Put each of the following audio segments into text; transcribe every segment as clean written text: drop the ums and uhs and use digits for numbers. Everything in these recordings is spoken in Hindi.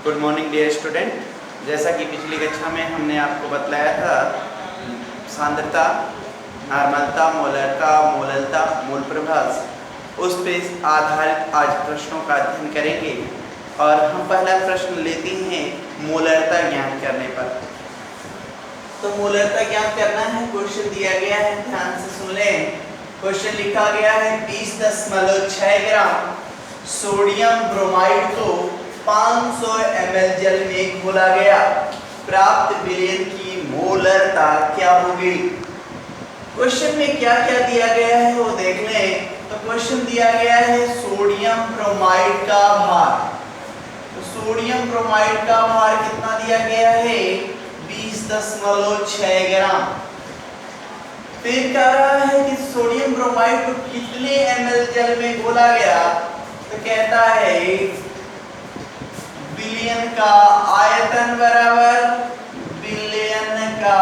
Good morning dear student. जैसा कि पिछली कक्षा में हमने आपको बतलाया था, सांद्रता, नॉर्मलता, मोलरता, मोललता, मोल प्रभास, उस पर आधारित आज प्रश्नों का अध्ययन करेंगे। और हम पहला प्रश्न लेते हैं मोलरता ज्ञात करने पर। तो मोलरता ज्ञात करना है, क्वेश्चन दिया गया है, ध्यान से सुन लें। क्वेश्चन लिखा गया है 20.6 ग्राम सोडियम ब्रोमाइड को 500 ml जल में घोला गया, प्राप्त विलयन की मोलरता क्या होगी। क्वेश्चन में क्या क्या दिया गया है वो देख लें। तो क्वेश्चन दिया गया है सोडियम ब्रोमाइड का भार। तो सोडियम ब्रोमाइड का भार कितना दिया गया है, 20.6 ग्राम। फिर कह रहा है कि सोडियम ब्रोमाइड को कितने ml जल में घोला गया। तो कहता है विलयन का आयतन बराबर, विलयन का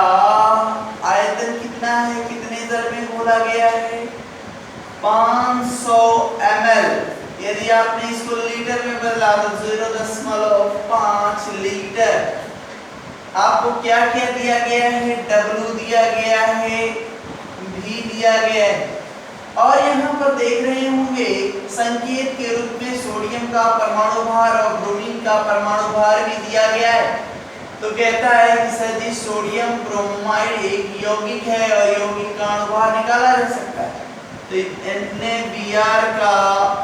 आयतन कितना है, कितने जल में घोला गया है, 500 ml। यदि आपने इसको लीटर में बदला तो 0.5 लीटर। आपको क्या क्या दिया गया है, W दिया गया है, V दिया गया है। और यहाँ पर देख रहे होंगे संकेत के रूप में सोडियम का परमाणु भार और ब्रोमीन का परमाणु भार भी दिया गया है। तो कहता है कि सर जी सोडियम ब्रोमाइड एक यौगिक है और यौगिक का अणुभार निकाला जा सकता है। तो NaBr का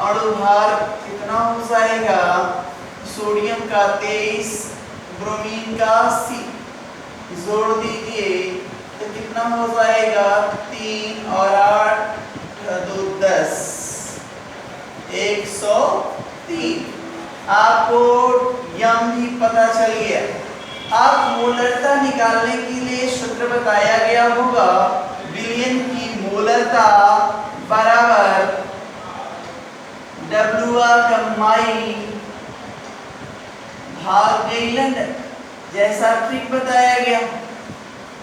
अणुभार कितना हो जाएगा, सोडियम का 23, ब्रोमीन का 80, जोड़ दीजिए तो कितना हो जाएगा, 3 और 8 2 10, 103। आपको यम भी पता चल गया। आप मोलरता निकालने के लिए सूत्र बताया गया होगा, विलयन की मोलरता बराबर WR कमाई भाग गैलन। जैसा ट्रिक बताया गया,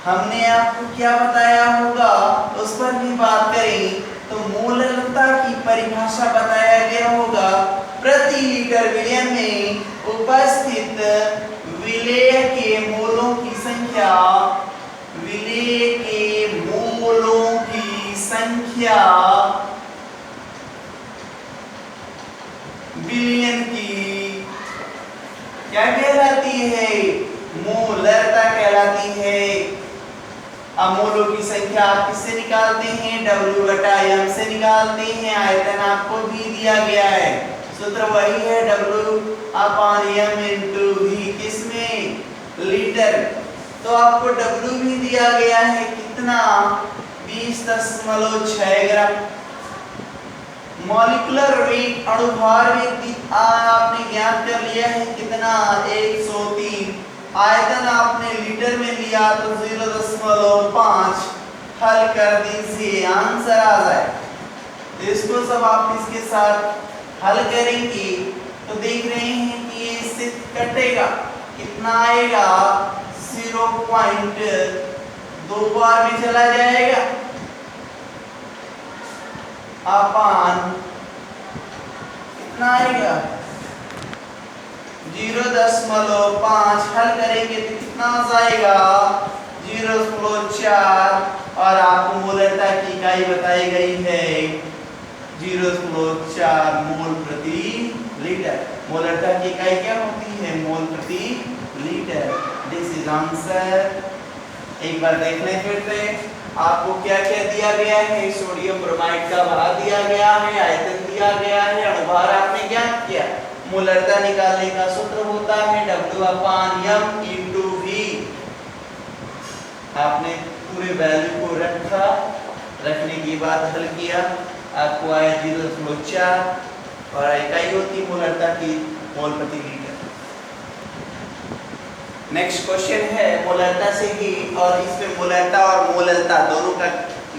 हमने आपको क्या बताया होगा उस पर भी बात करें। तो मोलरता की परिभाषा बताया गया होगा, प्रति लीटर विलयन में उपस्थित विलेय के मोलों की संख्या, विलेय के मोलों की संख्या विलयन की क्या कहलाती है, मोलरता कहलाती है। अब मोलों की संख्या आप किससे निकालते हैं, W/M से निकालते हैं। आयतन आपको भी दिया गया है, सूत्र वही है W/M × V, किसमें, लीटर। तो आपको W भी दिया गया है, कितना, 20.6 ग्राम। मॉलिक्यूलर वेट अणुभार आपने ज्ञात कर लिया है, कितना, 103। आयतन आपने लीटर में लिया तो 0.5, हल कर दीजिए आंसर आ जाए। तो इसको सब आप इसके साथ हल करेंगे तो देख रहे हैं कि ये इससे कटेगा, कितना आएगा, 0.2 बार में चला जाएगा, अपान कितना आएगा, 0.5। हल करेंगे तो कितना हो जाएगा, 0.4। और आपको मोलरता की इकाई बताई गई है 0.4 मोल प्रति लीटर। मोलरता की इकाई क्या होती है, मोल प्रति लीटर। This is answer. एक बार देख लें फिर से, आपको क्या क्या दिया गया है, सोडियम ब्रोमाइड का भार दिया गया है, आयतन दिया गया है, अणुभार आपने ज्ञात किया। मोलरता निकालने का सूत्र होता है W/M × V। आपने पूरे वैल्यू को रखा, रखने के बाद हल किया, आपको आया 0.4 और इकाई होती मोलरता की मोल प्रति लीटर। नेक्स्ट क्वेश्चन है मोलरता से ही, और इसमें मोलरता और मोललता दोनों का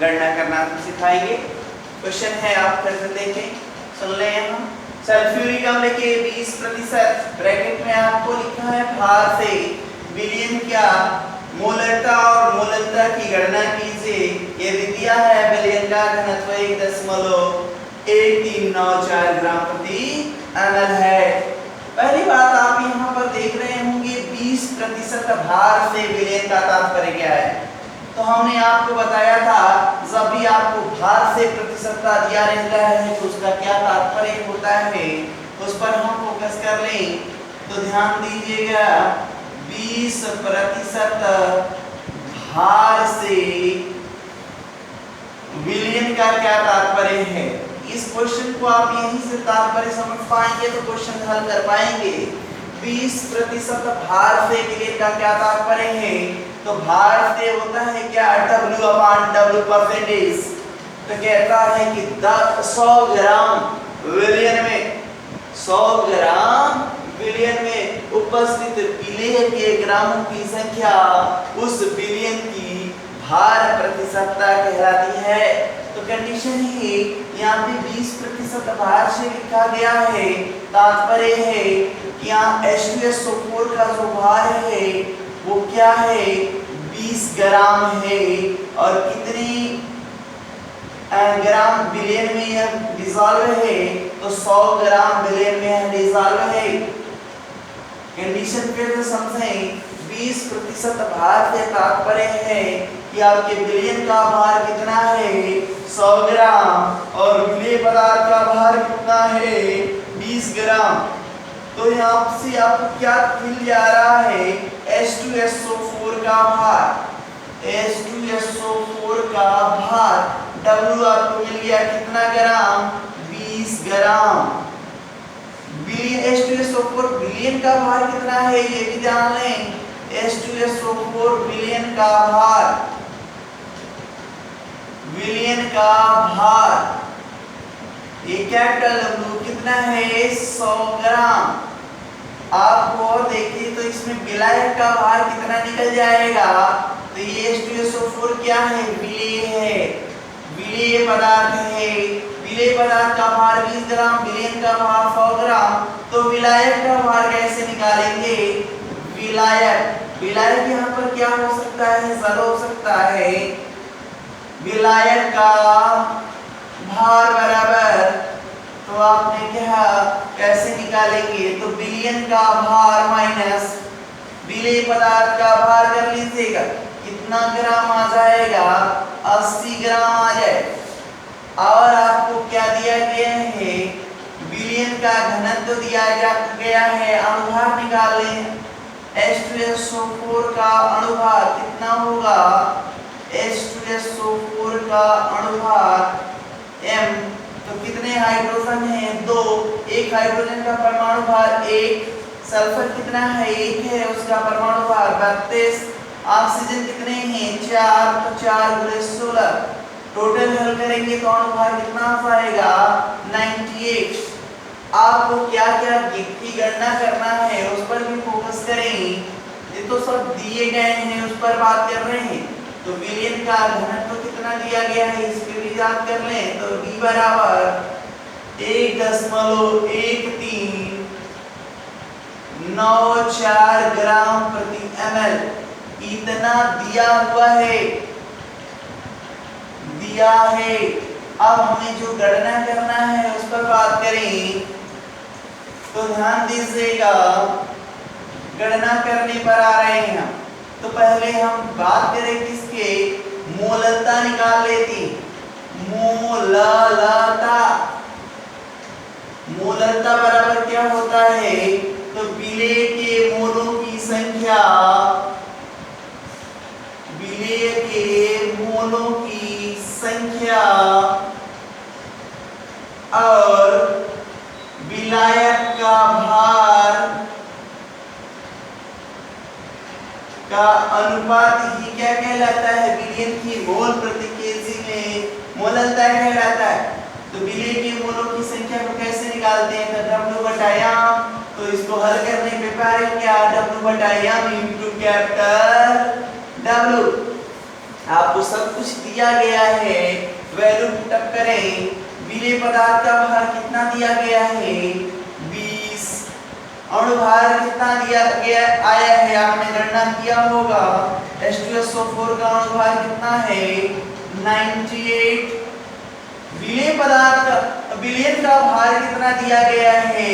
गणना करना सिखाएंगे। क्वेश्चन है, आप फिर से देखें, सुन लें। यहाँ सल्फ्यूरिक अम्ल के 20% ब्रैकेट में आपको लिखा है भार से विलयन क्या, मोलरता और मोललता की गणना कीजिए। यदि दिया है विलयन का घनत्व 1.1394 ग्राम प्रति ml है, पहली बात आप यहाँ पर देख रहे होंगे 20% भार से विलयन का तात्पर्य क्या है। तो हमने आपको बताया था जब भी आपको भार से प्रतिशतता दिया रहता है तो उसका क्या तात्पर्य होता है, उस पर हम फोकस कर लें। तो ध्यान दीजिएगा 20% भार से विलयन का क्या तात्पर्य है। इस क्वेश्चन को आप यहीं से तात्पर्य समझ पाएंगे तो क्वेश्चन हल कर पाएंगे। 20% भार से विलयन का क्या तात्पर्य है, तो भार से होता है क्या W/W परसेंटेज। तो कहता है कि 100 ग्राम विलयन में 100 ग्राम विलयन में उपस्थित विलय के ग्रामों की संख्या उस विलयन की भार प्रतिशतता कहलाती है। तो कंडीशन है यहाँ पे 20% भार से लिखा गया है, तात्पर्य है कि यहाँ H2SO4 का जो भार है वो क्या है 20 ग्राम है और कितनी ग्राम विलयन में यह डिसॉल्व है, तो 100 ग्राम विलयन में यह डिसॉल्व है। कंडीशन फिर से समझें 20% भार से तात्पर्य है कि आपके विलयन का भार कितना है 100 ग्राम और विलय पदार्थ का भार कितना है 20 ग्राम। तो यहाँ से आपको क्या मिल जा रहा है H2SO4 का भार, H2SO4 का भार W आपको मिल गया कितना ग्राम 20 ग्राम। H2SO4 विलयन का भार कितना है ये भी जान लें। H2SO4 विलयन का भार ये कैपिटल W कितना है 100 ग्राम। आप और देखिए तो इसमें विलायक का भार कितना निकल जाएगा, तो ये H2SO4 क्या है विलेय है, विलेय पदार्थ है। विलेय पदार्थ का भार 20 ग्राम, विलयन का भार 100 ग्राम। तो विलायक का भार कैसे निकालेंगे, विलायक यहाँ पर क्या हो सकता है जल हो सकता है। विलायक का भार बराबर, तो आपने क्या कैसे निकालेंगे, तो विलयन का भार माइनस विलेय पदार्थ का भार कर लीजिएगा, कितना ग्राम आ जाएगा 80 ग्राम आ जाए। और आपको क्या दिया गया है विलयन का घनत्व दिया गया है, अनुभार निकाल लें। H2SO4 का अणुभार कितना होगा, H2SO4 का अणुभार M, तो कितने हाइड्रोजन हैं 2, एक हाइड्रोजन का परमाणु भार 1, सल्फर कितना है 1 है उसका परमाणु भार 32, ऑक्सीजन कितने हैं 4, तो 4 × 16, टोटल हल करेंगे तो अणुभार कितना आएगा 98। आपको क्या क्या की गणना करना है उस पर भी फोकस करें, ये तो सब दिए गए हैं उस पर बात कर रहे हैं। तो विलयन का घनत्व कितना दिया गया है इस पे भी याद कर लें, तो V बराबर 1.1394 ग्राम प्रति ml इतना दिया हुआ है। अब हमें जो गणना करना है उस पर बात करें, तो ध्यान दीजिएगा गणना करने पर आ रहे हैं हम। तो पहले हम बात करें किसके, मोललता निकाल लेती। मोललता बराबर क्या होता है, तो विलेय के मोलों की संख्या, विलेय के मोलों की संख्या और विलायक का भार का अनुपात ही क्या कहलाता है, विलयन की मोल प्रति केजी में मोललता कहलाता है। तो विलय के मोलों की संख्या को कैसे निकालते हैं, तो W/m, तो इसको हल करने पे पहले क्या W/m इनटू कैपिटल W। आपको सब कुछ दिया गया है, वैल्यू पुटअप करें। विलेय पदार्थ का भार कितना दिया गया है 20, अणुभार कितना दिया गया आया है आपने गणना किया होगा, H2SO4 का अणुभार कितना है 98। विलेय पदार्थ का विलयन का भार कितना दिया गया है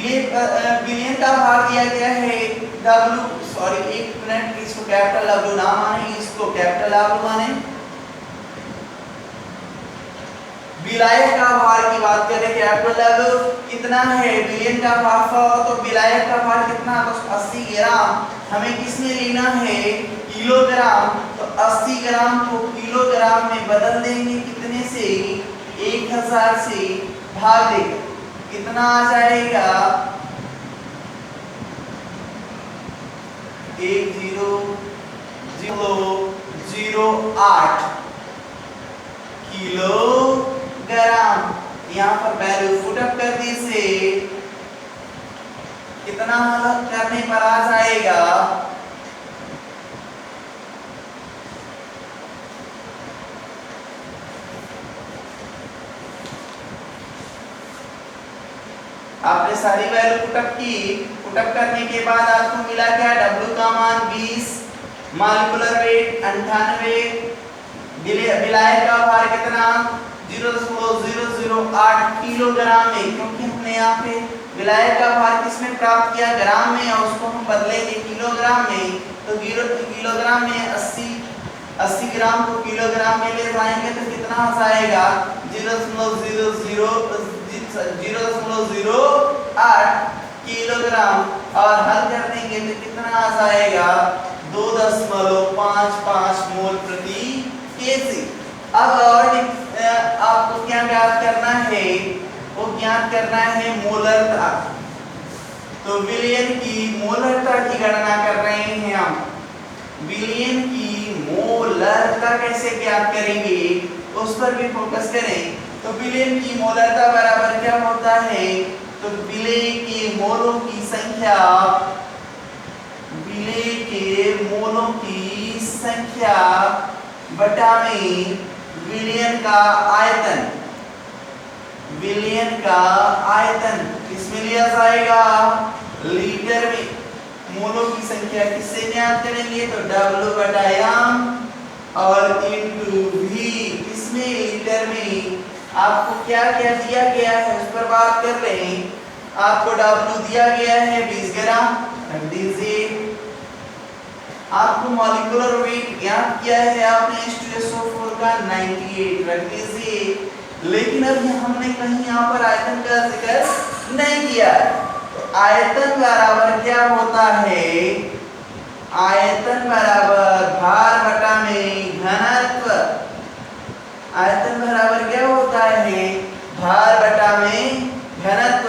बिलियन का भार दिया गया है W, सॉरी एक मिनट, इसको कैपिटल W ना माने, इसको कैपिटल W माने। विलायक का भार की बात करें, कैपिटल W कितना है, बिलियन का भार 100, तो विलायक का भार कितना, तो 80 ग्राम। हमें किसमें लेना है, किलोग्राम, तो 80 ग्राम को किलोग्राम में बदल देंगे, कितने से, 1000 से भाग देंगे, कितना आ जाएगा, 1008 किलोग्राम। यहाँ पर वैल्यू फुटअप कर दी से कितना हल करने पर आ जाएगा, आपने सारी वैल्यू पुटअप की, पुटअप करने के बाद आपको मिला क्या, W का मान 20, मॉलिक्यूलर वेट 98, विलायक का भार कितना 0.008 किलोग्राम में, क्योंकि हमने यहाँ पे विलायक का भार किसमें प्राप्त किया, ग्राम में, और उसको हम बदलेंगे किलोग्राम में, तो किलोग्राम में 80 ग्राम को किलोग्राम में ले जाएंगे तो कितना आ जाएगा, 0.008 किलोग्राम, और हल कर देंगे तो कितना आ जाएगा, 2.55 मोल प्रति केजी। अब और आपको क्या ज्ञात करना है, वो ज्ञात करना है मोलरता। तो विलियन की मोलरता की गणना कर रहे हैं हम। विलियन की मोलरता कैसे ज्ञात करेंगे, उस पर भी फोकस करें। तो विलियन की मोलरता बराबर क्या होता है, तो विलेय के मोलों की संख्या, विलेय के मोलों की संख्या बटा में विलियन का आयतन, विलियन का आयतन किसमें लिया जाएगा, लीटर में। मोलों की संख्या किससे ज्ञात करेंगे, तो W बटा m और इनटू V, किसमें, लीटर में। आपको क्या क्या दिया गया है उस पर बात कर रहे हैं। आपको W दिया गया है 20 ग्राम, रख दीजिए। आपको मॉलिक्यूलर वेट ज्ञात किया है आपने H2SO4 का 98, रख दीजिए। लेकिन अब हमने कहीं यहाँ पर आयतन का जिक्र नहीं किया है। तो आयतन बराबर क्या होता है, आयतन बराबर भार बटा में घनत्व। आयतन बराबर क्या होता है, भार बटा में घनत्व।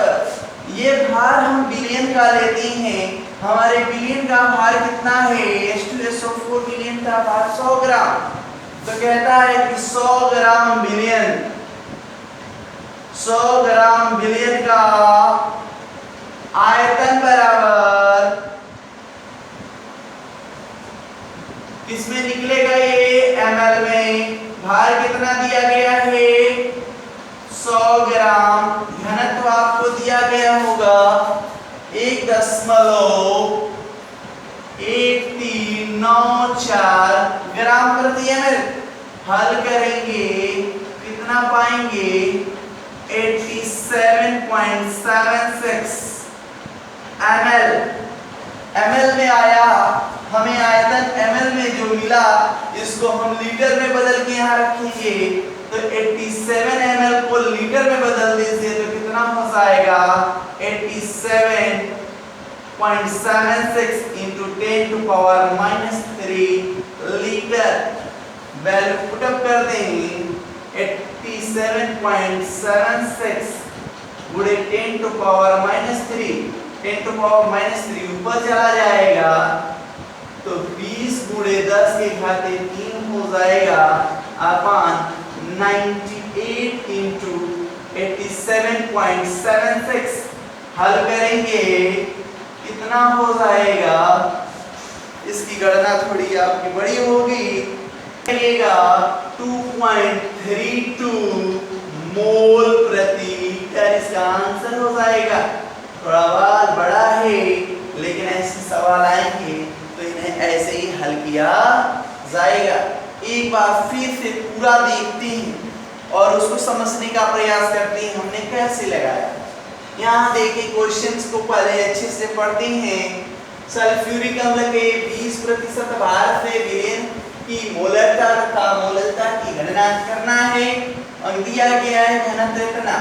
ये भार हम बिलियन का लेते हैं। हमारे बिलियन का भार कितना है, H2SO4 बिलियन का भार 100 ग्राम। तो कहता है कि 100 ग्राम बिलियन, 100 ग्राम बिलियन का आयतन बराबर किसमें निकलेगा, ये ml में। भार कितना दिया गया है, 100 ग्राम। घनत्व आपको दिया गया होगा 1.1394 ग्राम प्रति ml। हल करेंगे कितना पाएंगे, 87.76 ml। ml में आया, हमें आयतन ml में जो मिला, इसको हम लीटर में बदल के यहाँ रखेंगे। तो 87 ml को लीटर में बदल दीजिए तो कितना हो जाएगा, 87.76 into 10⁻³ लीटर। वैल्यू पुटअप कर देंगे, 87.76 गुणे 10⁻³ 10⁻³ ऊपर चला जाएगा तो 20 गुणे 10 के घाते 3 हो जाएगा अपान 98 into 87.76। हल करेंगे कितना हो जाएगा, इसकी गणना थोड़ी आपकी बड़ी होगी, 2.32 मोल प्रति लीटर इसका आंसर हो जाएगा। थोड़ा आवाज बड़ा है, लेकिन ऐसे सवाल आएंगे तो इन्हें ऐसे ही हल किया जाएगा। एक बार फिर से पूरा देखते हैं और उसको समझने का प्रयास करते हैं हमने कैसे लगाया। यहाँ देखिए क्वेश्चंस को पहले अच्छे से पढ़ते हैं। सल्फ्यूरिक अम्ल के 20% भार से विलयन की मोलरता तथा मोललता की गणना करना है और दिया गया है घनत्व इतना।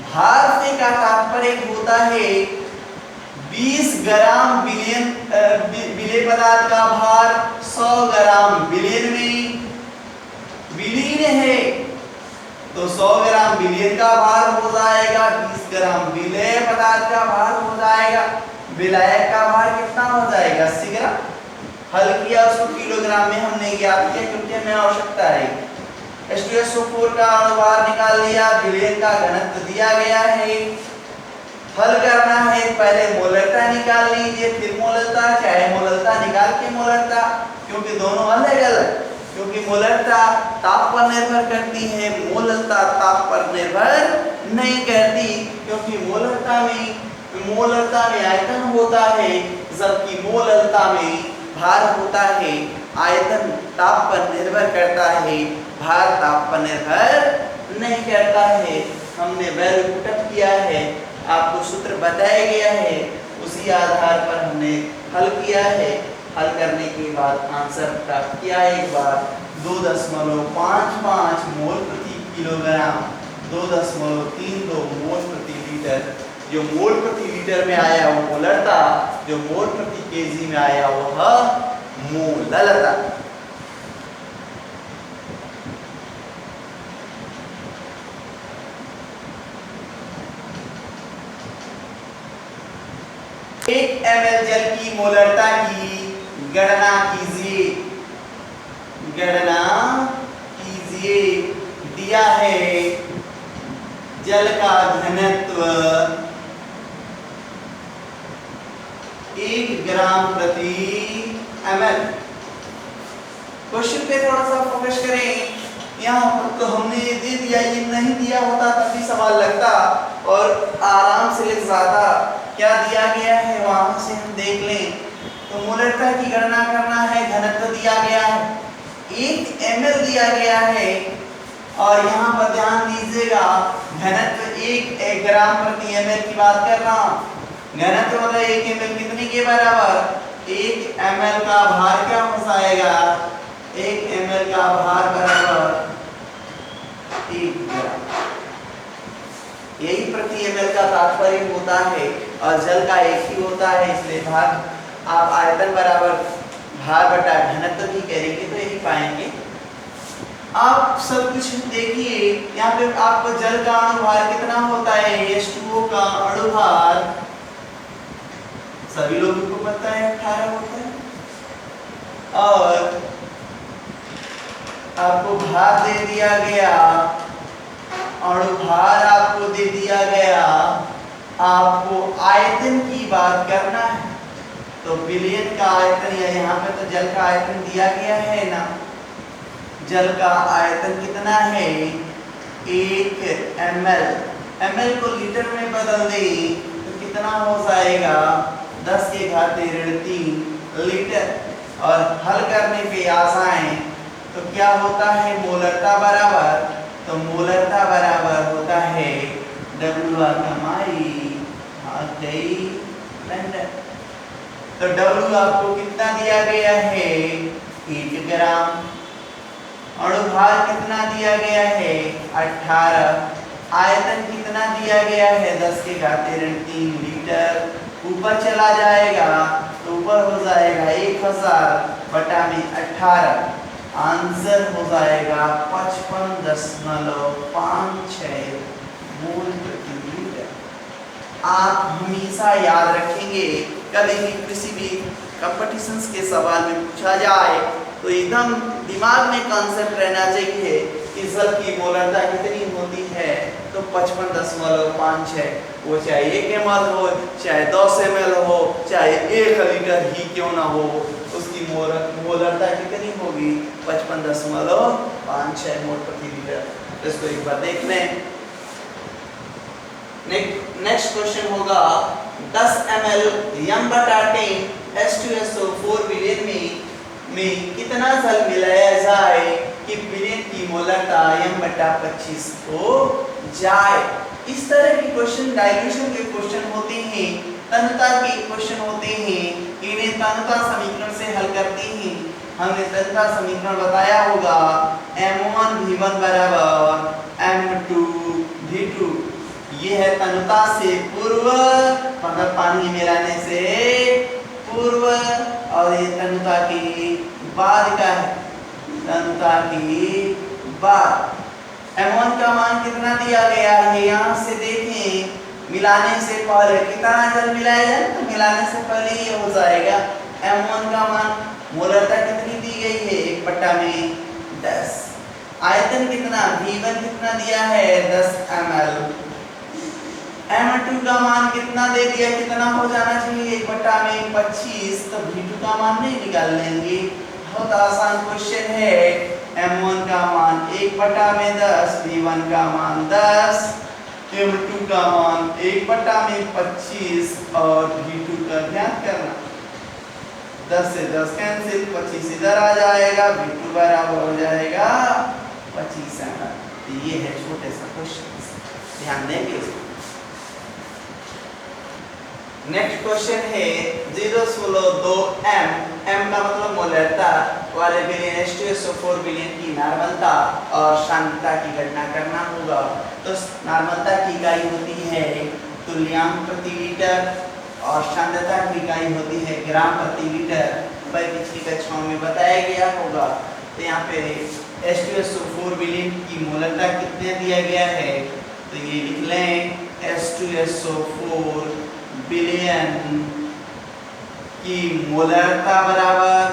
भार से का तात्पर्य होता है 20 ग्राम विलय पदार्थ का भार 100 ग्राम विलयन में विलीन है तो 100 ग्राम विलयन का भार हो जाएगा, 20 ग्राम विलय पदार्थ का भार हो जाएगा। विलायक का भार कितना हो जाएगा 80 ग्राम। हल किया उसको किलोग्राम में हमने ज्ञात किया क्योंकि हमें आवश्यकता है। H2SO4 का अणुभार निकाल लिया, विलयन का घनत्व दिया गया है। हल करना है, पहले मोलरता निकाल लीजिए फिर मोललता, चाहे मोललता निकाल के मोलरता, क्योंकि दोनों अलग अलग, क्योंकि मोलरता ताप पर निर्भर करती है, मोललता ताप पर निर्भर नहीं करती, क्योंकि मोलरता में आयतन होता है जबकि मोललता में भार होता है। आयतन ताप पर निर्भर करता है, भार ताप पर निर्भर नहीं करता है। हमने वैल्यू पुटअप किया है, आपको सूत्र बताया गया है, उसी आधार पर हमने हल किया है। हल करने के बाद आंसर प्राप्त किया है। एक बार 2.55 मोल प्रति किलोग्राम, 2.32 मोल प्रति लीटर। जो मोल प्रति लीटर में आया वो मोलरता, जो मोल प्रति केजी में आया वह मोललता। एक ml जल की मोलरता की गणना कीजिए। दिया है जल का घनत्व 1 ग्राम प्रति ml। क्वेश्चन पे थोड़ा सा फोकस करें। यहाँ पर तो हमने दे दिया, ये नहीं दिया होता तब भी सवाल लगता और आराम से लिख जाता। क्या दिया गया है वहां से हम देख लें। तो मोलरता की गणना करना है, घनत्व दिया गया है 1 ml दिया गया है और यहाँ पर ध्यान दीजिएगा घनत्व 1 ग्राम प्रति ml की बात कर रहा हूँ। घनत्व मतलब 1 ml कितने के बराबर, 1 ml का भार क्या हो जाएगा, 1 ml का भार बराबर 1 ग्राम। यही प्रति ml का तात्पर्य होता है और जल का एक ही होता है, इसलिए भार आप आयतन बराबर भार बटा घनत्व भी करेंगे तो यही पाएंगे। आप सब कुछ देखिए, यहाँ पे आपको जल का अणुभार कितना होता है, H2O का अणुभार सभी लोगों को पता है 18 होता है और आपको भार दे दिया गया, अणुभार आपको दे दिया गया, आपको आयतन की बात करना है। तो विलयन का आयतन या यहाँ पे तो जल का आयतन दिया गया है ना, जल का आयतन कितना है 1 ml। ml को लीटर में बदल दे तो कितना हो जाएगा 10⁻³ लीटर। और हल करने पे आ जाए तो क्या होता है मोलरता बराबर, तो मोलरता बराबर होता है W कमाई गई लंदन। तो W आपको कितना दिया गया है 1 ग्राम। अणुभार कितना दिया गया है 18। आयतन कितना दिया गया है 10⁻³ लीटर। ऊपर चला जाएगा तो ऊपर हो जाएगा 1000 बटा में 18। आंसर हो जाएगा 55.56 मोल प्रति लीटर। आप हमेशा याद रखेंगे, कभी भी किसी भी कंपटीशंस के सवाल में पूछा जाए तो एकदम दिमाग में कॉन्सेप्ट रहना चाहिए कि जल की मोलरता कितनी होती है, तो 55.56। वो चाहे 1 ml हो, चाहे 10 ml हो, चाहे 1 लीटर ही क्यों ना हो, उसकी मोलरता कितनी होगी 55.56 मोल प्रति लीटर। इसको एक बार देख लें। नेक्स्ट क्वेश्चन होगा 10 ml M/10 H2SO4 विलयन में कितना जल मिलाया जाए कि बिलियन की मोलरता m/25 हो जाए। इस तरह के क्वेश्चन डाइल्यूशन के क्वेश्चन होते हैं, तन्यता के क्वेश्चन होते हैं, इन्हें तन्यता समीकरण से हल करते हैं। हमने तन्यता समीकरण बताया होगा m1 v1 बराबर m2 v2। ये है तन्यता से पूर्व मतलब पानी मिलाने से पूर्व, और ये तन्यता के बाद का है, तन्यता के बाद। m1 का मान कितना दिया गया है, यहाँ से देखें, मिलाने से पहले कितना जल मिलाया जाए, तो मिलाने से पहले ये हो जाएगा। m1 का मान मोलरता कितनी दी गई है, 1/10। आयतन कितना, v1 कितना दिया है, 10 ml। m2 का मान कितना दे दिया, कितना हो जाना चाहिए, 1/25, तो v2 का मान नहीं निकाल लेंगे। बहुत आसान क्वेश्चन है। m1 का मान 1/10, v1 का मान 10, m2 का मान 1/25 और v2 का ध्यान करना 10 से 10 कैंसिल, 25 इधर आ जाएगा, v2 बराबर हो जाएगा 25 ml। तो ये है छोटे सा क्वेश्चन, ध्यान देंगे इसको। नेक्स्ट क्वेश्चन है 0.2 m, m का मतलब मोलरता वाले बिलियन H2SO4 बिलियन की नार्मलता और सांद्रता की गणना करना होगा। तो नार्मलता की इकाई होती है तुल्यांक प्रति लीटर और सांद्रता की इकाई होती है ग्राम प्रति लीटर। भाई पिछली कक्षाओं में बताया गया होगा। तो यहाँ पे H2SO4 बिलियन की मोलरता कितने दिया गया है, तो ये लिख लें H2SO4 बिलियन की मोलरता बराबर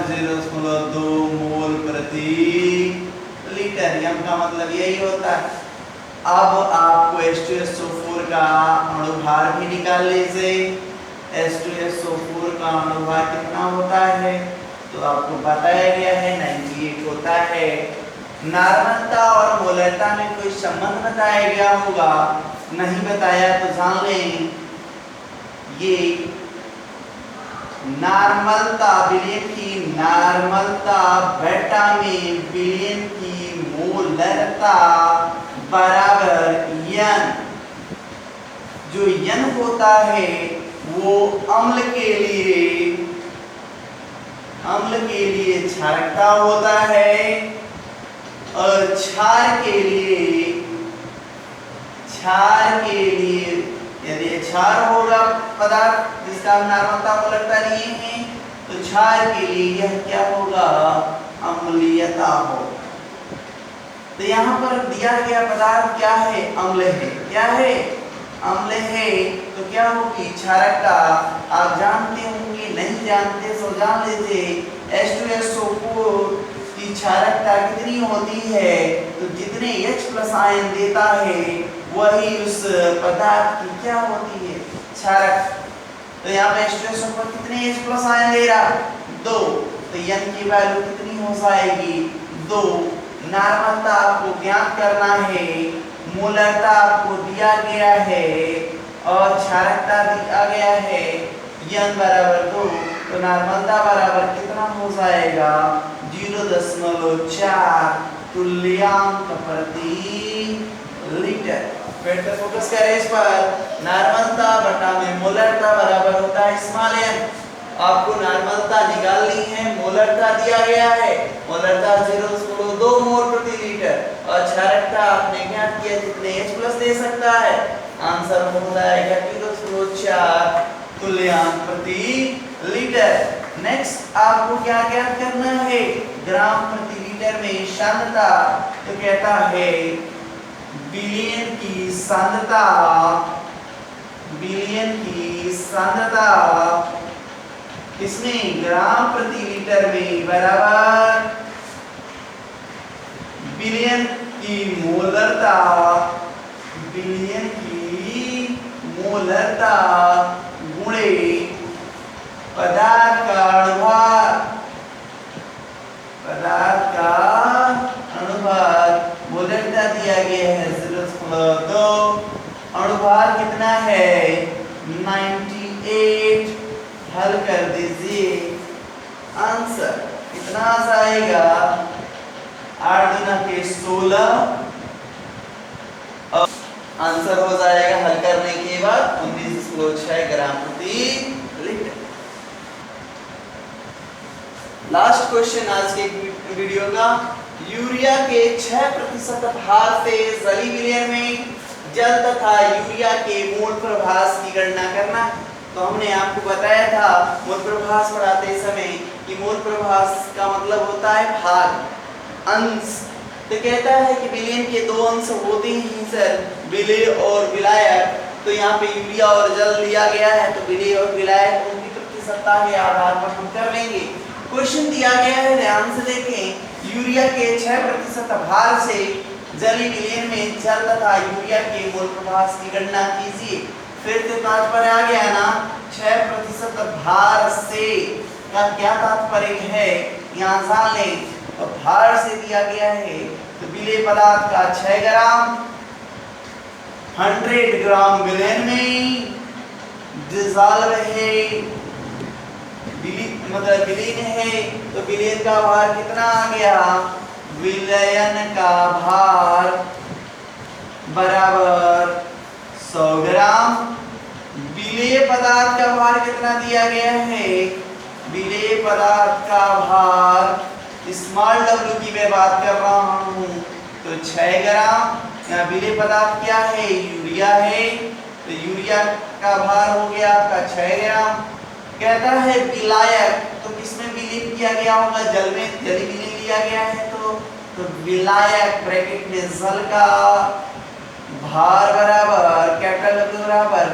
0.2 मोल प्रति लीटर। यम का मतलब यही होता है। अब आपको H2SO4 का अणुभार भी निकाल लीजिए। H2SO4 का अणुभार कितना होता है, तो आपको बताया गया है 98 होता है। नार्मलता और मोलरता में कोई संबंध बताया गया होगा, नहीं बताया तो जान लें। ये नार्मलता बिलियन की नार्मलता बेटा में बिलियन की मोलरता बराबर n। जो n होता है वो अम्ल के लिए क्षारकता होता है और क्षार के लिए यदि क्षार होगा पदार्थ जिसका नार्मलता मोलरता लिए हैं, तो क्षार के लिए यह क्या होगा, अम्लीयता हो। तो यहाँ पर दिया गया पदार्थ क्या है, अम्ल है। क्या है, अम्ल है। तो क्या होगी, क्षारकता। आप जानते होंगे, नहीं जानते तो जान लीजिए। H2SO4 की क्षारकता कितनी होती है, तो जितने H+ आयन देता है वही उस पदार्थ की क्या होती है, क्षारक। तो यहाँ पे H2SO4 कितने H+ आयन दे रहा, 2। तो n की वैल्यू कितनी हो जाएगी, 2। नार्मलता आपको ज्ञात करना है, मोलरता आपको दिया गया है और क्षारकता दिया गया है n बराबर 2। तो नार्मलता बराबर कितना हो जाएगा, 0.4 तुल्यांक प्रति लीटर। फिर से फोकस करें इस पर। नार्मलता बटा में मोलरता बराबर होता है स्मॉल n। आपको नार्मलता निकालनी है, मोलरता दिया गया है, मोलरता 0.2 मोल प्रति लीटर और क्षारकता आपने ज्ञात किया जितने H+ दे सकता है, आंसर हो जाएगा 0.4 तुल्यांक प्रति लीटर। नेक्स्ट आपको क्या ज्ञात करना है, ग्राम प्रति लीटर में सांद्रता। तो कहता है बिलियन की सांद्रता इसमें ग्राम प्रति लीटर में बराबर बिलियन की मोलरता गुणे पदार्थ का अणुभार। मोलरता दिया गया है 0.2, अणुभार कितना है 98। हल कर दीजिए, आंसर कितना आएगा 8 गुना के 16, आंसर हो जाएगा हल करने के बाद 19.6 ग्राम प्रति लीटर। लास्ट क्वेश्चन आज के वीडियो का, यूरिया के 6% भार से जली विलयन में जल तथा यूरिया के मोल प्रभास की गणना करना। तो हमने आपको बताया था मोल प्रभास पढ़ाते समय कि मोल प्रभास का मतलब होता है भाग, अंश। तो कहता है कि विलयन के दो अंश होते हैं सर, विलेय और विलायक। तो यहाँ पे यूरिया और जल लिया गया है, तो विलेय और विलायक उनकी प्रतिशतता के आधार पर हम कर लेंगे। क्वेश्चन दिया गया है, ध्यान से देखें, यूरिया के 6% भार से जली विलयन में जल तथा यूरिया के मोल प्रभास की गणना कीजिए। फिर से तात्पर्य आ गया ना, 6% भार से का क्या तात्पर्य है यहाँ जान लें। तो भार से दिया गया है, तो विलेय पदार्थ का 6 ग्राम 100 ग्राम विलयन में डिसॉल्व है, मतलब विलीन है, तो विलयन का भार कितना आ गया, विलयन का भार बराबर 100 ग्राम। विलेय पदार्थ का भार कितना दिया गया है, विलेय पदार्थ का भार स्मॉल w की मैं बात कर रहा हूँ, तो 6 ग्राम। यहाँ विलेय पदार्थ क्या है, यूरिया है, तो यूरिया का भार हो गया आपका 6 ग्राम। कहता है विलायक, तो किसमें विलीन किया गया होगा, जल में, जली विलीन लिया गया है, तो विलायक ब्रैकेट में जल का भार बराबर कैपिटल W बराबर,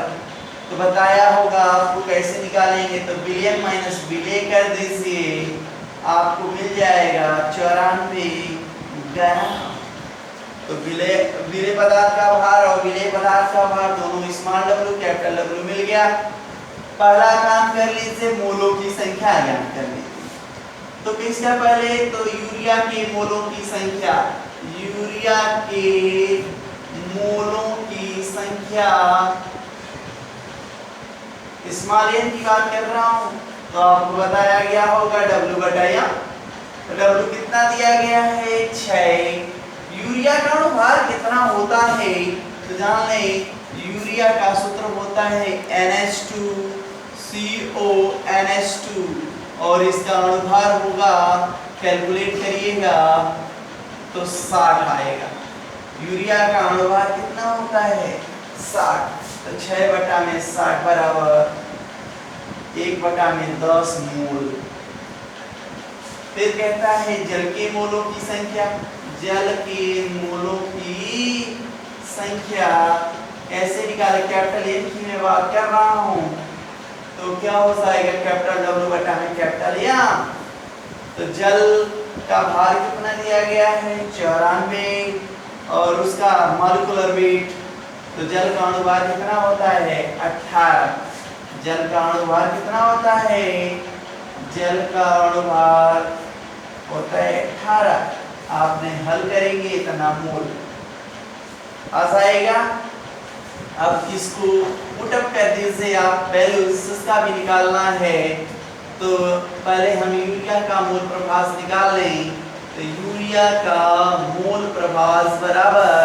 तो बताया होगा आपको कैसे निकालेंगे। तो विलयन माइनस विलेय कर दीजिए, आपको मिल जाएगा 94 ग्राम। तो विलेय पदार्थ का भार और विलेय पदार्थ का भार दोनों स्मॉल w कैपिटल W मिल गया। पहला काम कर लीजिए, मोलों की संख्या ज्ञात कर लीजिए। तो किसका पहले, तो यूरिया के मोलों की संख्या, यूरिया के मोलों की संख्या, स्मॉल n की बात कर रहा हूं, तो आपको बताया गया होगा W बटा m। तो W कितना दिया गया है, 6। यूरिया का भार कितना होता है, तो जान लें, यूरिया का सूत्र होता है NH2CONH2 और इसका अणुभार होगा, कैलकुलेट करिएगा तो 60 आएगा। यूरिया का अणुभार कितना होता है, 60। तो 6 बटा में 60 बराबर 1 बटा में 10 मोल। फिर कहता है जल के मोलों की संख्या, जल के मोलों की संख्या कैसे निकाले, कैपिटल N की मैं बात कर रहा हूँ, तो क्या हो जाएगा, कैपिटल W बटा में कैपिटल M। तो जल का भार कितना दिया गया है, 94, और उसका मॉलिक्यूलर वेट, तो जल का अणुभार कितना होता है, 18। जल का अणुभार कितना होता है, जल का अणुभार होता है 18। आपने हल करेंगे इतना मोल आ जाएगा। अब इसको पुटअप कर दीजिए आप, वैल्यूज इसका भी निकालना है। तो पहले हम यूरिया का मोल प्रभास निकाल लें। तो यूरिया का मोल प्रभास बराबर,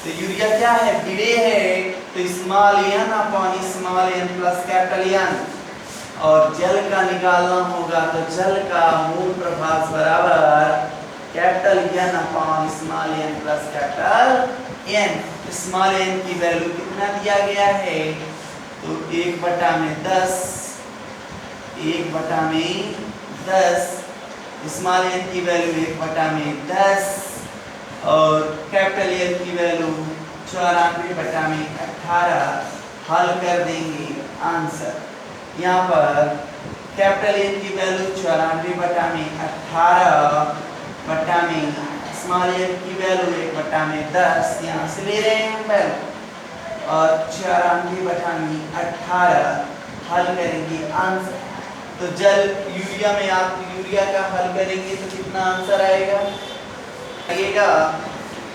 तो यूरिया क्या है, विलेय है, तो small n upon small n plus capital N, और जल का निकालना होगा, तो जल का मोल प्रभास बराबर capital N upon small n plus capital N। Small n की वैल्यू कितना दिया गया है, तो 1 बटा में 10, 1 बटा में 10, स्मॉल n की वैल्यू 1 बटा में 10, और कैपिटल N की वैल्यू 94 बटा में 18। हल कर देंगे आंसर, यहाँ पर कैपिटल N की वैल्यू 94 बटा में 18 बटा में स्मॉल n की वैल्यू 1 बटा में 10, यहाँ से ले रहे हैं हम वैल्यू, और 94 बटा में 18। हल करेंगे आंसर। तो जल यूरिया में आप यूरिया का हल करेंगे तो कितना आंसर आएगा,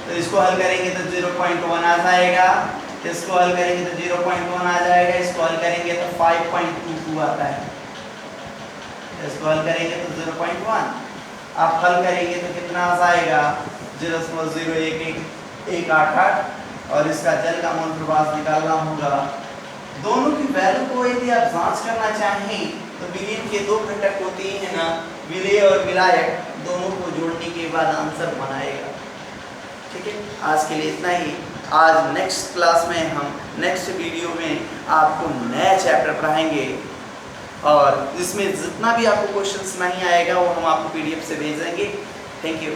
तो इसको हल करेंगे तो 0.1 आ जाएगा, इसको हल करेंगे तो 0.1 आ जाएगा, इसको हल करेंगे तो 5.22 आता है। इसको हल करेंगे तो 0.1, आप हल करेंगे तो कितना आ जाएगा 0.01188 और इसका जल का मोल प्रभाव निकालना होगा। दोनों की वैल्यू को यदि आप जांच करना चाहें तो विलयन के दो घटक होते हैं ना, विलेय और विलायक, दोनों को जोड़ने के बाद आंसर बनाएगा। ठीक है, आज के लिए इतना ही। आज नेक्स्ट क्लास में हम नेक्स्ट वीडियो में आपको नया चैप्टर पढ़ाएंगे और जिसमें जितना भी आपको क्वेश्चंस नहीं आएगा वो हम आपको PDF से भेज देंगे। Thank you.